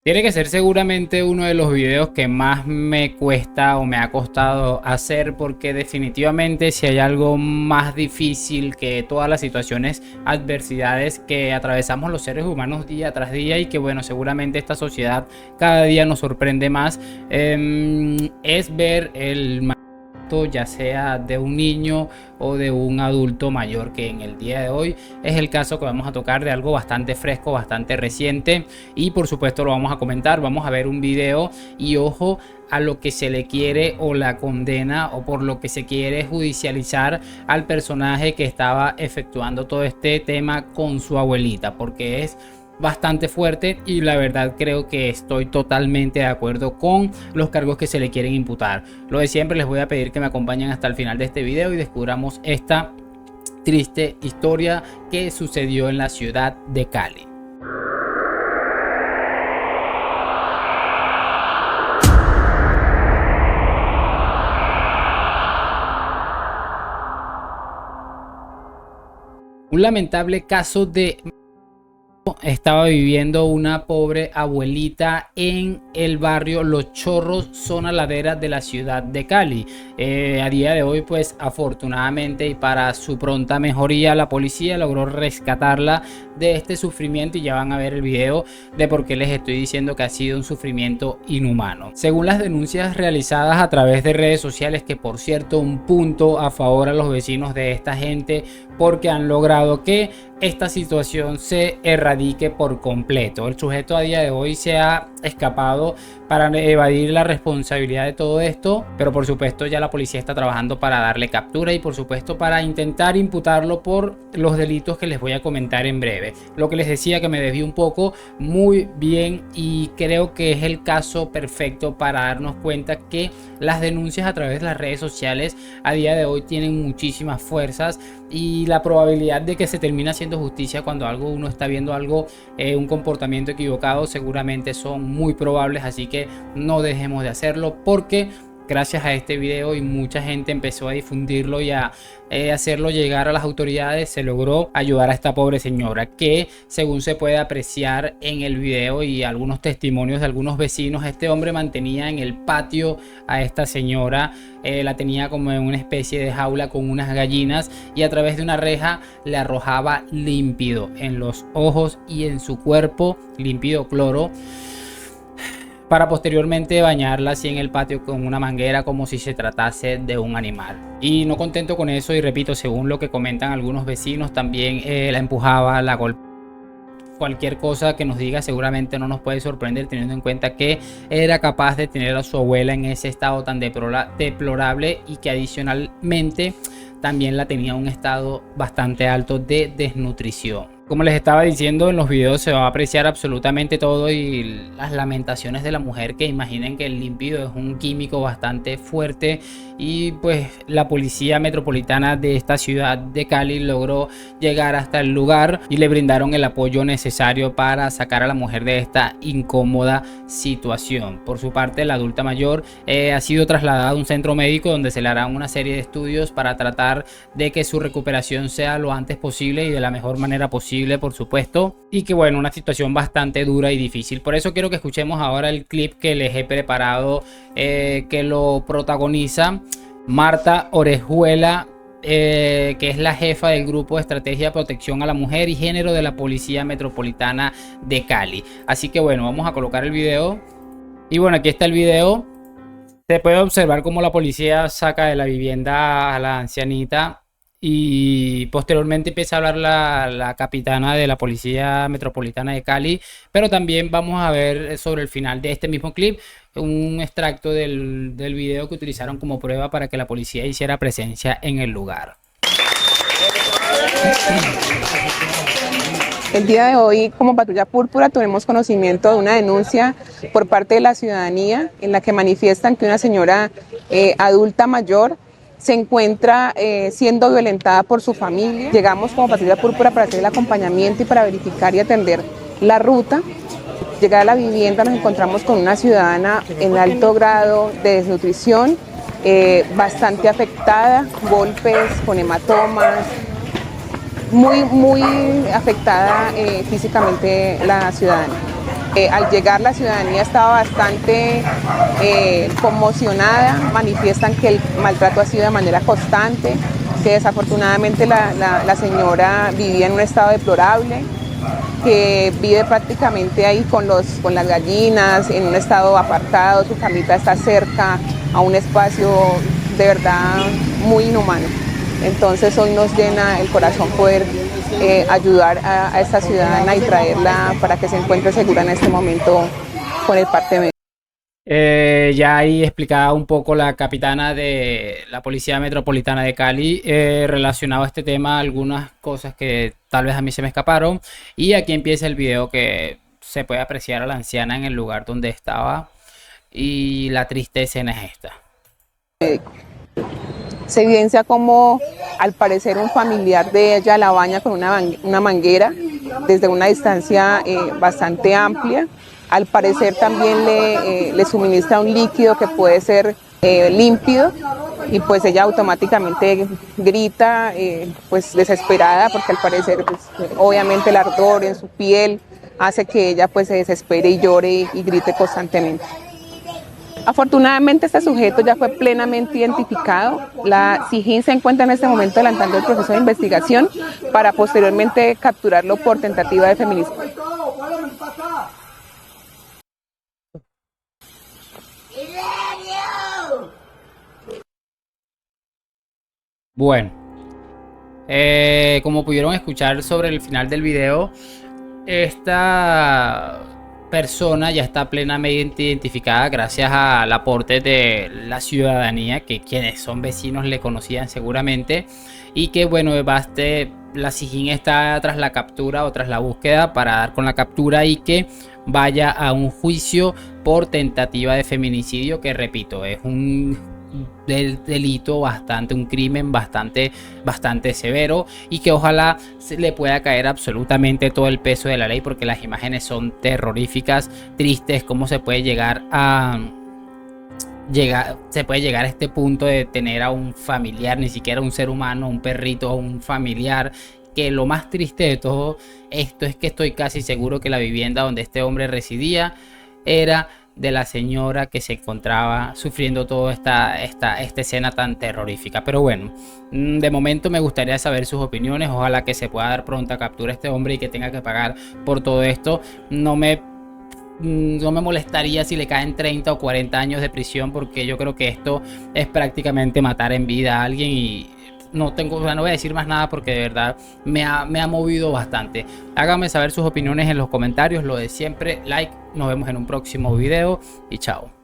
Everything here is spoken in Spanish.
Tiene que ser seguramente uno de los videos que más me cuesta o me ha costado hacer, porque definitivamente si hay algo más difícil que todas las situaciones, adversidades que atravesamos los seres humanos día tras día, y que bueno, seguramente esta sociedad cada día nos sorprende más, es ver el ya sea de un niño o de un adulto mayor, que en el día de hoy es el caso que vamos a tocar de algo bastante fresco, bastante reciente, y por supuesto lo vamos a comentar. Vamos a ver un video y ojo a lo que se le quiere o la condena o por lo que se quiere judicializar al personaje que estaba efectuando todo este tema con su abuelita, porque es bastante fuerte y la verdad creo que estoy totalmente de acuerdo con los cargos que se le quieren imputar. Lo de siempre, les voy a pedir que me acompañen hasta el final de este video y descubramos esta triste historia que sucedió en la ciudad de Cali. Un lamentable caso de estaba viviendo una pobre abuelita en el barrio Los Chorros, zona ladera de la ciudad de Cali. A día de hoy, pues afortunadamente y para su pronta mejoría, la policía logró rescatarla de este sufrimiento, y ya van a ver el video de por qué les estoy diciendo que ha sido un sufrimiento inhumano. Según las denuncias realizadas a través de redes sociales, que por cierto, un punto a favor a los vecinos de esta gente, porque han logrado que esta situación se erradique por completo. El sujeto a día de hoy se ha escapado para evadir la responsabilidad de todo esto, pero por supuesto ya la policía está trabajando para darle captura y por supuesto para intentar imputarlo por los delitos que les voy a comentar en breve. Lo que les decía, que me desvío un poco, muy bien, y creo que es el caso perfecto para darnos cuenta que las denuncias a través de las redes sociales a día de hoy tienen muchísimas fuerzas, y la probabilidad de que se termine haciendo justicia cuando uno está viendo algo, un comportamiento equivocado, seguramente son muy probables. Así que no dejemos de hacerlo, porque gracias a este video y mucha gente empezó a difundirlo y a hacerlo llegar a las autoridades, se logró ayudar a esta pobre señora, que según se puede apreciar en el video y algunos testimonios de algunos vecinos, este hombre mantenía en el patio a esta señora, la tenía como en una especie de jaula con unas gallinas, y a través de una reja le arrojaba límpido en los ojos y en su cuerpo, límpido cloro, para posteriormente bañarla así en el patio con una manguera, como si se tratase de un animal. Y no contento con eso, y repito, según lo que comentan algunos vecinos, también la empujaba, la golpeaba. Cualquier cosa que nos diga seguramente no nos puede sorprender, teniendo en cuenta que era capaz de tener a su abuela en ese estado tan deplorable, y que adicionalmente también la tenía en un estado bastante alto de desnutrición. Como les estaba diciendo, en los videos se va a apreciar absolutamente todo, y las lamentaciones de la mujer, que imaginen que el límpido es un químico bastante fuerte, y pues la policía metropolitana de esta ciudad de Cali logró llegar hasta el lugar y le brindaron el apoyo necesario para sacar a la mujer de esta incómoda situación. Por su parte, la adulta mayor ha sido trasladada a un centro médico donde se le harán una serie de estudios para tratar de que su recuperación sea lo antes posible y de la mejor manera posible, por supuesto, y que bueno, una situación bastante dura y difícil. Por eso quiero que escuchemos ahora el clip que les he preparado, que lo protagoniza Marta Orejuela, que es la jefa del grupo de estrategia de protección a la mujer y género de la Policía Metropolitana de Cali. Así que bueno, vamos a colocar el video. Y bueno, aquí está el video. Se puede observar cómo la policía saca de la vivienda a la ancianita, y posteriormente empieza a hablar la capitana de la Policía Metropolitana de Cali. Pero también vamos a ver sobre el final de este mismo clip un extracto del video que utilizaron como prueba para que la policía hiciera presencia en el lugar. El día de hoy, como Patrulla Púrpura, tuvimos conocimiento de una denuncia por parte de la ciudadanía en la que manifiestan que una señora adulta mayor se encuentra siendo violentada por su familia. Llegamos como Patrulla Púrpura para hacer el acompañamiento y para verificar y atender la ruta. Llegar a la vivienda nos encontramos con una ciudadana en alto grado de desnutrición, bastante afectada, golpes con hematomas, muy afectada físicamente la ciudadana. Al llegar la ciudadanía estaba bastante conmocionada, manifiestan que el maltrato ha sido de manera constante, que desafortunadamente la señora vivía en un estado deplorable, que vive prácticamente ahí con las gallinas, en un estado apartado, su camita está cerca a un espacio de verdad muy inhumano. Entonces hoy nos llena el corazón poder ayudar a esta ciudadana y traerla para que se encuentre segura en este momento con el parte médico. Ya ahí explicaba un poco la capitana de la Policía Metropolitana de Cali relacionado a este tema, algunas cosas que tal vez a mí se me escaparon. Y aquí empieza el video que se puede apreciar a la anciana en el lugar donde estaba y la triste escena es esta. Se evidencia como al parecer un familiar de ella la baña con una manguera desde una distancia bastante amplia. Al parecer también le suministra un líquido que puede ser límpido y pues ella automáticamente grita pues desesperada porque al parecer pues, obviamente el ardor en su piel hace que ella pues se desespere y llore y grite constantemente. Afortunadamente este sujeto ya fue plenamente identificado. La SIJIN se encuentra en este momento adelantando el proceso de investigación para posteriormente capturarlo por tentativa de feminicidio. Bueno, como pudieron escuchar sobre el final del video, esta persona ya está plenamente identificada gracias al aporte de la ciudadanía, que quienes son vecinos le conocían seguramente, y que bueno, la SIJIN está tras la captura o tras la búsqueda para dar con la captura y que vaya a un juicio por tentativa de feminicidio, que repito, es un delito un crimen bastante severo y que ojalá se le pueda caer absolutamente todo el peso de la ley, porque las imágenes son terroríficas, tristes, cómo se puede llegar a este punto de tener a un familiar, ni siquiera un ser humano, un perrito, un familiar. Que lo más triste de todo esto es que estoy casi seguro que la vivienda donde este hombre residía era de la señora que se encontraba sufriendo toda esta escena tan terrorífica. Pero bueno, de momento me gustaría saber sus opiniones. Ojalá que se pueda dar pronta captura a este hombre y que tenga que pagar por todo esto. No me molestaría si le caen 30 o 40 años de prisión, porque yo creo que esto es prácticamente matar en vida a alguien y no voy a decir más nada porque de verdad me ha movido bastante. Háganme saber sus opiniones en los comentarios, lo de siempre, like, nos vemos en un próximo video y chao.